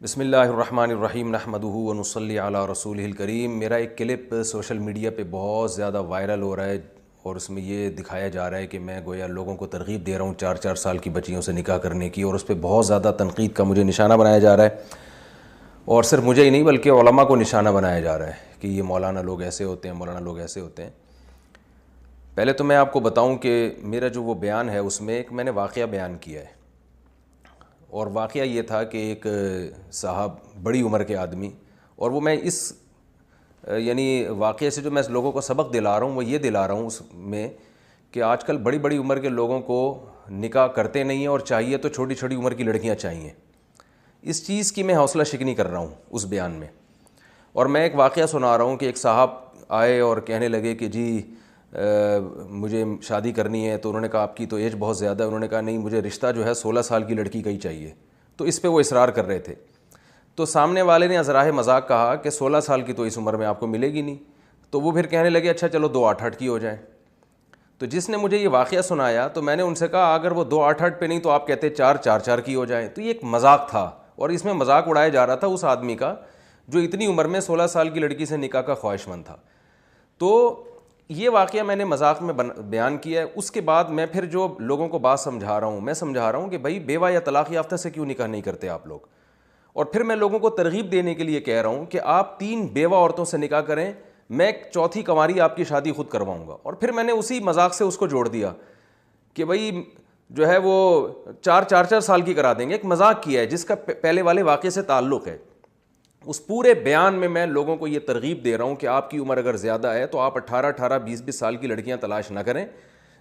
بسم اللہ الرحمن الرحیم نحمدہ ونصلی علی رسولہ الکریم۔ میرا ایک کلپ سوشل میڈیا پہ بہت زیادہ وائرل ہو رہا ہے اور اس میں یہ دکھایا جا رہا ہے کہ میں گویا لوگوں کو ترغیب دے رہا ہوں 4 سال کی بچیوں سے نکاح کرنے کی، اور اس پہ بہت زیادہ تنقید کا مجھے نشانہ بنایا جا رہا ہے، اور صرف مجھے ہی نہیں بلکہ علماء کو نشانہ بنایا جا رہا ہے کہ یہ مولانا لوگ ایسے ہوتے ہیں، مولانا لوگ ایسے ہوتے ہیں۔ پہلے تو میں آپ کو بتاؤں کہ میرا جو وہ بیان ہے اس میں ایک میں نے واقعہ بیان کیا ہے، اور واقعہ یہ تھا کہ ایک صاحب بڑی عمر کے آدمی، اور وہ میں اس واقعے سے جو میں لوگوں کو سبق دلا رہا ہوں وہ یہ دلا رہا ہوں اس میں کہ آج کل بڑی بڑی عمر کے لوگوں کو نکاح کرتے نہیں ہیں، اور چاہیے تو چھوٹی چھوٹی عمر کی لڑکیاں چاہیے۔ اس چیز کی میں حوصلہ شکنی کر رہا ہوں اس بیان میں، اور میں ایک واقعہ سنا رہا ہوں کہ ایک صاحب آئے اور کہنے لگے کہ جی مجھے شادی کرنی ہے، تو انہوں نے کہا آپ کی تو ایج بہت زیادہ ہے، انہوں نے کہا نہیں مجھے رشتہ جو ہے 16 سال کی لڑکی کا ہی چاہیے، تو اس پہ وہ اصرار کر رہے تھے۔ تو سامنے والے نے ازراہ مذاق کہا کہ 16 سال کی تو اس عمر میں آپ کو ملے گی نہیں، تو وہ پھر کہنے لگے اچھا چلو 2 8 8 کی ہو جائیں۔ تو جس نے مجھے یہ واقعہ سنایا تو میں نے ان سے کہا اگر وہ 2 8 8 پہ نہیں تو آپ کہتے 4 4 4 کی ہو جائیں۔ تو یہ ایک مذاق تھا، اور اس میں مذاق اڑایا جا رہا تھا اس آدمی کا جو اتنی عمر میں 16 سال کی لڑکی سے نکاح کا خواہش مند تھا۔ تو یہ واقعہ میں نے مذاق میں بیان کیا ہے۔ اس کے بعد میں پھر جو لوگوں کو بات سمجھا رہا ہوں، میں سمجھا رہا ہوں کہ بھائی بیوہ یا طلاق یافتہ سے کیوں نکاح نہیں کرتے آپ لوگ، اور پھر میں لوگوں کو ترغیب دینے کے لیے کہہ رہا ہوں کہ آپ 3 بیوہ عورتوں سے نکاح کریں، میں 4تھی کنواری آپ کی شادی خود کرواؤں گا۔ اور پھر میں نے اسی مذاق سے اس کو جوڑ دیا کہ بھائی جو ہے وہ 4 سال کی کرا دیں گے۔ ایک مذاق کیا ہے جس کا پہلے والے واقعے سے تعلق ہے۔ اس پورے بیان میں لوگوں کو یہ ترغیب دے رہا ہوں کہ آپ کی عمر اگر زیادہ ہے تو آپ 18 20 سال کی لڑکیاں تلاش نہ کریں،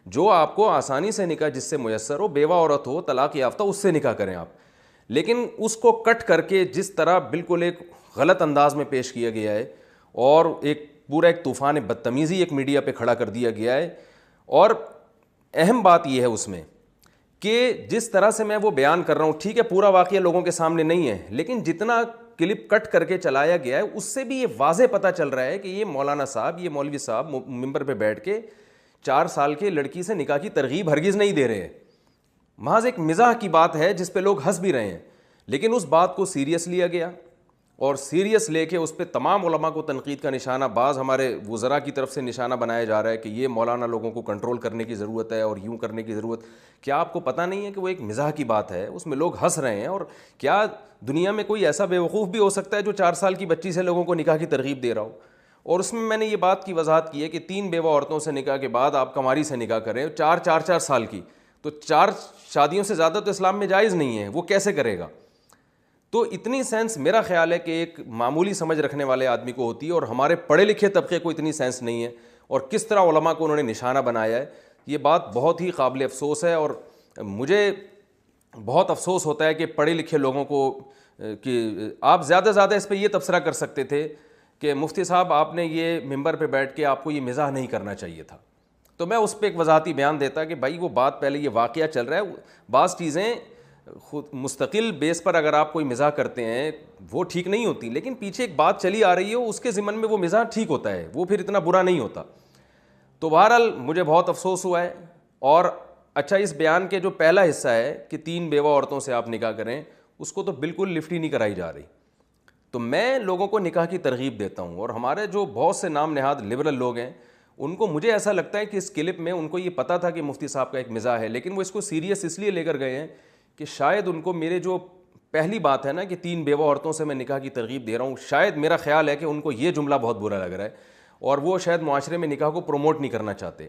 جو آپ کو آسانی سے نکاح جس سے میسر ہو، بیوہ عورت ہو، طلاق یافتہ، اس سے نکاح کریں آپ۔ لیکن اس کو کٹ کر کے جس طرح بالکل ایک غلط انداز میں پیش کیا گیا ہے، اور ایک طوفان بدتمیزی ایک میڈیا پہ کھڑا کر دیا گیا ہے۔ اور اہم بات یہ ہے اس میں کہ جس طرح سے میں وہ بیان کر رہا ہوں، ٹھیک ہے پورا واقعہ لوگوں کے سامنے نہیں ہے، لیکن جتنا کلپ کٹ کر کے چلایا گیا ہے اس سے بھی یہ واضح پتہ چل رہا ہے کہ یہ مولانا صاحب، یہ مولوی صاحب ممبر پہ بیٹھ کے 4 سال کے لڑکی سے نکاح کی ترغیب ہرگز نہیں دے رہے ہیں۔ محض ایک مزاح کی بات ہے جس پہ لوگ ہنس بھی رہے ہیں، لیکن اس بات کو سیریس لیا گیا، اور سیریس لے کے اس پہ تمام علماء کو تنقید کا نشانہ، بعض ہمارے وزراء کی طرف سے نشانہ بنایا جا رہا ہے کہ یہ مولانا لوگوں کو کنٹرول کرنے کی ضرورت ہے اور یوں کرنے کی ضرورت۔ کیا آپ کو پتہ نہیں ہے کہ وہ ایک مزاح کی بات ہے، اس میں لوگ ہنس رہے ہیں؟ اور کیا دنیا میں کوئی ایسا بیوقوف بھی ہو سکتا ہے جو 4 سال کی بچی سے لوگوں کو نکاح کی ترغیب دے رہا ہو؟ اور اس میں نے یہ بات کی وضاحت کی ہے کہ 3 بیوہ عورتوں سے نکاح کے بعد آپ کنواری سے نکاح کریں، 4 سال کی، تو 4 شادیوں سے زیادہ تو اسلام میں جائز نہیں ہے، وہ کیسے کرے گا؟ تو اتنی سینس میرا خیال ہے کہ ایک معمولی سمجھ رکھنے والے آدمی کو ہوتی ہے، اور ہمارے پڑھے لکھے طبقے کو اتنی سینس نہیں ہے، اور کس طرح علماء کو انہوں نے نشانہ بنایا ہے۔ یہ بات بہت ہی قابل افسوس ہے، اور مجھے بہت افسوس ہوتا ہے کہ پڑھے لکھے لوگوں کو، کہ آپ زیادہ زیادہ اس پہ یہ تبصرہ کر سکتے تھے کہ مفتی صاحب آپ نے یہ ممبر پہ بیٹھ کے آپ کو یہ مزاح نہیں کرنا چاہیے تھا، تو میں اس پہ ایک وضاحتی بیان دیتا کہ بھائی وہ بات پہلے یہ واقعہ چل رہا ہے، بعض چیزیں خود مستقل بیس پر اگر آپ کوئی مزاح کرتے ہیں وہ ٹھیک نہیں ہوتی، لیکن پیچھے ایک بات چلی آ رہی ہے اس کے ضمن میں وہ مزاح ٹھیک ہوتا ہے، وہ پھر اتنا برا نہیں ہوتا۔ تو بہرحال مجھے بہت افسوس ہوا ہے۔ اور اچھا، اس بیان کے جو پہلا حصہ ہے کہ 3 بیوہ عورتوں سے آپ نکاح کریں، اس کو تو بالکل لفٹ ہی نہیں کرائی جا رہی۔ تو میں لوگوں کو نکاح کی ترغیب دیتا ہوں، اور ہمارے جو بہت سے نام نہاد لبرل لوگ ہیں ان کو، مجھے ایسا لگتا ہے کہ اس کلپ میں ان کو یہ پتہ تھا کہ مفتی صاحب کا ایک مزاح ہے، لیکن وہ اس کو سیریس اس لیے لے کر گئے ہیں کہ شاید ان کو میرے جو پہلی بات ہے نا کہ 3 بیوہ عورتوں سے میں نکاح کی ترغیب دے رہا ہوں، شاید میرا خیال ہے کہ ان کو یہ جملہ بہت برا لگ رہا ہے، اور وہ شاید معاشرے میں نکاح کو پروموٹ نہیں کرنا چاہتے،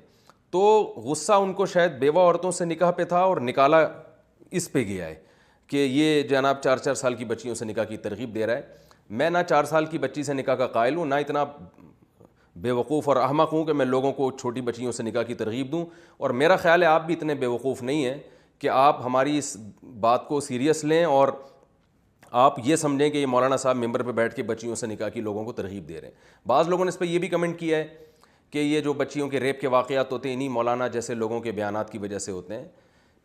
تو غصہ ان کو شاید بیوہ عورتوں سے نکاح پہ تھا، اور نکالا اس پہ گیا ہے کہ یہ جناب 4 سال کی بچیوں سے نکاح کی ترغیب دے رہا ہے۔ میں نہ 4 سال کی بچی سے نکاح کا قائل ہوں، نہ اتنا بیوقوف اور احمق ہوں کہ میں لوگوں کو چھوٹی بچیوں سے نکاح کی ترغیب دوں، اور میرا خیال ہے آپ بھی اتنے بیوقوف نہیں ہیں کہ آپ ہماری اس بات کو سیریس لیں اور آپ یہ سمجھیں کہ یہ مولانا صاحب ممبر پہ بیٹھ کے بچیوں سے نکاح کی لوگوں کو ترغیب دے رہے ہیں۔ بعض لوگوں نے اس پہ یہ بھی کمنٹ کیا ہے کہ یہ جو بچیوں کے ریپ کے واقعات ہوتے ہیں انہی مولانا جیسے لوگوں کے بیانات کی وجہ سے ہوتے ہیں۔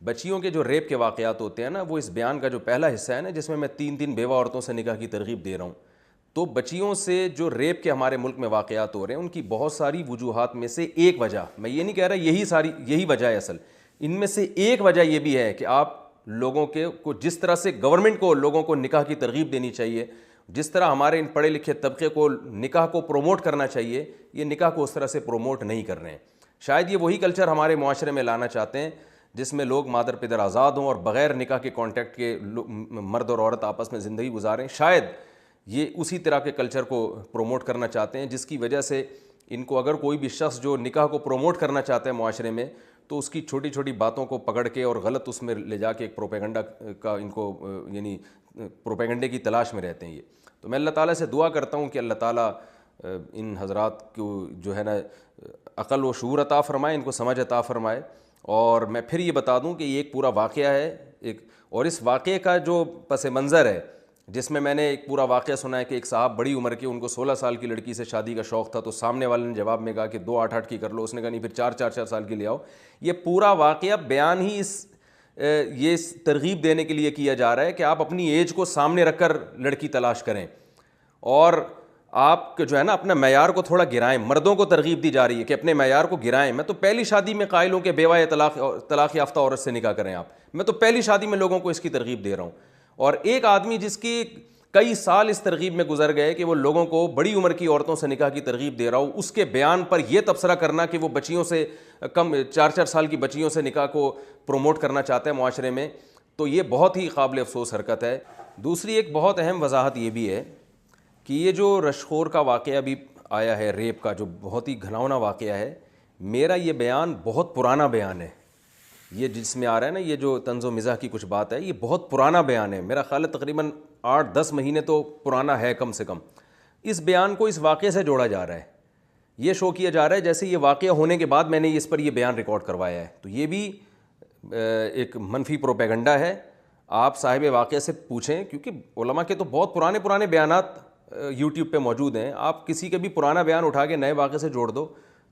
بچیوں کے جو ریپ کے واقعات ہوتے ہیں نا، وہ اس بیان کا جو پہلا حصہ ہے نا جس میں میں 3 بیوہ عورتوں سے نکاح کی ترغیب دے رہا ہوں، تو بچیوں سے جو ریپ کے ہمارے ملک میں واقعات ہو رہے ہیں ان کی بہت ساری وجوہات میں سے ایک وجہ، میں یہ نہیں کہہ رہا یہی وجہ ہے اصل، ان میں سے ایک وجہ یہ بھی ہے کہ آپ لوگوں کے کو جس طرح سے گورنمنٹ کو لوگوں کو نکاح کی ترغیب دینی چاہیے, جس طرح ہمارے ان پڑھے لکھے طبقے کو نکاح کو پروموٹ کرنا چاہیے, یہ نکاح کو اس طرح سے پروموٹ نہیں کر رہے ہیں. شاید یہ وہی کلچر ہمارے معاشرے میں لانا چاہتے ہیں جس میں لوگ مادر پدر آزاد ہوں اور بغیر نکاح کے کانٹیکٹ کے مرد اور عورت آپس میں زندگی گزاریں. شاید یہ اسی طرح کے کلچر کو پروموٹ کرنا چاہتے ہیں, جس کی وجہ سے ان کو اگر کوئی بھی شخص جو نکاح کو پروموٹ کرنا چاہتا ہے معاشرے میں, تو اس کی چھوٹی چھوٹی باتوں کو پکڑ کے اور غلط اس میں لے جا کے ایک پروپیگنڈا کا ان کو یعنی پروپیگنڈے کی تلاش میں رہتے ہیں. یہ تو میں اللہ تعالیٰ سے دعا کرتا ہوں کہ اللہ تعالیٰ ان حضرات کو جو ہے نا عقل و شعور عطا فرمائے, ان کو سمجھ عطا فرمائے. اور میں پھر یہ بتا دوں کہ یہ ایک پورا واقعہ ہے اور اس واقعے کا جو پس منظر ہے, جس میں نے ایک پورا واقعہ سنا ہے کہ ایک صاحب بڑی عمر کے, ان کو 16 سال کی لڑکی سے شادی کا شوق تھا, تو سامنے والے نے جواب میں کہا کہ 2 8 8 کی کر لو. اس نے کہا نہیں, پھر 4 سال کی لے آؤ. یہ پورا واقعہ بیان ہی یہ ترغیب دینے کے لیے کیا جا رہا ہے کہ آپ اپنی ایج کو سامنے رکھ کر لڑکی تلاش کریں, اور آپ جو ہے نا اپنا معیار کو تھوڑا گرائیں. مردوں کو ترغیب دی جا رہی ہے کہ اپنے معیار کو گرائیں. میں تو پہلی شادی میں قائل ہوں کہ بیوہ یا طلاق یافتہ عورت سے نکاح کریں آپ. میں تو پہلی شادی میں لوگوں کو اس کی ترغیب دے رہا ہوں. اور ایک آدمی جس کی کئی سال اس ترغیب میں گزر گئے کہ وہ لوگوں کو بڑی عمر کی عورتوں سے نکاح کی ترغیب دے رہا ہوں, اس کے بیان پر یہ تبصرہ کرنا کہ وہ بچیوں سے کم 4 سال کی بچیوں سے نکاح کو پروموٹ کرنا چاہتا ہے معاشرے میں, تو یہ بہت ہی قابل افسوس حرکت ہے. دوسری ایک بہت اہم وضاحت یہ بھی ہے کہ یہ جو رشخور کا واقعہ بھی آیا ہے, ریپ کا, جو بہت ہی گھناؤنا واقعہ ہے, میرا یہ بیان بہت پرانا بیان ہے. یہ جس میں آ رہا ہے نا یہ جو طنز و مزاح کی کچھ بات ہے, یہ بہت پرانا بیان ہے. میرا خیال ہے تقریباً 8-10 مہینے تو پرانا ہے کم سے کم. اس بیان کو اس واقعے سے جوڑا جا رہا ہے. یہ شو کیا جا رہا ہے جیسے یہ واقعہ ہونے کے بعد میں نے اس پر یہ بیان ریکارڈ کروایا ہے. تو یہ بھی ایک منفی پروپیگنڈا ہے. آپ صاحب واقعہ سے پوچھیں, کیونکہ علماء کے تو بہت پرانے بیانات یوٹیوب پہ موجود ہیں. آپ کسی کا بھی پرانا بیان اٹھا کے نئے واقعے سے جوڑ دو,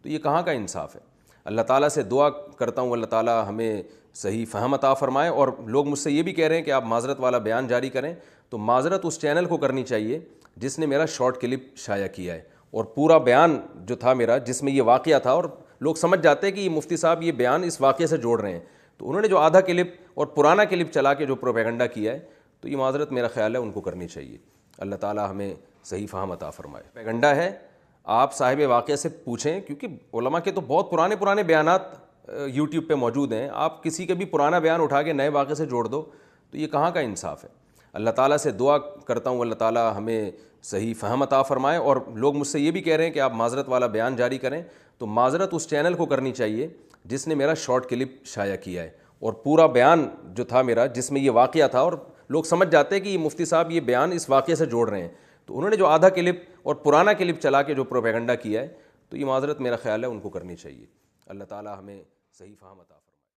تو یہ کہاں کا انصاف ہے. اللہ تعالیٰ سے دعا کرتا ہوں اللہ تعالیٰ ہمیں صحیح فہم عطا فرمائے. اور لوگ مجھ سے یہ بھی کہہ رہے ہیں کہ آپ معذرت والا بیان جاری کریں, تو معذرت اس چینل کو کرنی چاہیے جس نے میرا شارٹ کلپ شائع کیا ہے. اور پورا بیان جو تھا میرا, جس میں یہ واقعہ تھا, اور لوگ سمجھ جاتے ہیں کہ یہ مفتی صاحب یہ بیان اس واقعے سے جوڑ رہے ہیں, تو انہوں نے جو آدھا کلپ اور پرانا کلپ چلا کے جو پروپیگنڈا کیا ہے, تو یہ معذرت میرا خیال ہے ان کو کرنی چاہیے. اللہ تعالیٰ ہمیں صحیح فہم عطا فرمائے. پروپیگنڈا ہے, آپ صاحب واقعہ سے پوچھیں, کیونکہ علماء کے تو بہت پرانے بیانات یوٹیوب پہ موجود ہیں. آپ کسی کا بھی پرانا بیان اٹھا کے نئے واقعے سے جوڑ دو, تو یہ کہاں کا انصاف ہے. اللہ تعالیٰ سے دعا کرتا ہوں اللہ تعالیٰ ہمیں صحیح فہم عطا فرمائے. اور لوگ مجھ سے یہ بھی کہہ رہے ہیں کہ آپ معذرت والا بیان جاری کریں, تو معذرت اس چینل کو کرنی چاہیے جس نے میرا شارٹ کلپ شائع کیا ہے. اور پورا بیان جو تھا میرا, جس میں یہ واقعہ تھا, اور لوگ سمجھ جاتے ہیں کہ یہ مفتی صاحب یہ بیان اس واقعے سے جوڑ رہے ہیں, تو انہوں نے جو آدھا کلپ اور پرانا کلپ چلا کے جو پروپیگنڈا کیا ہے, تو یہ معذرت میرا خیال ہے ان کو کرنی چاہیے. اللہ تعالیٰ ہمیں صحیح فہم عطا فرمائے.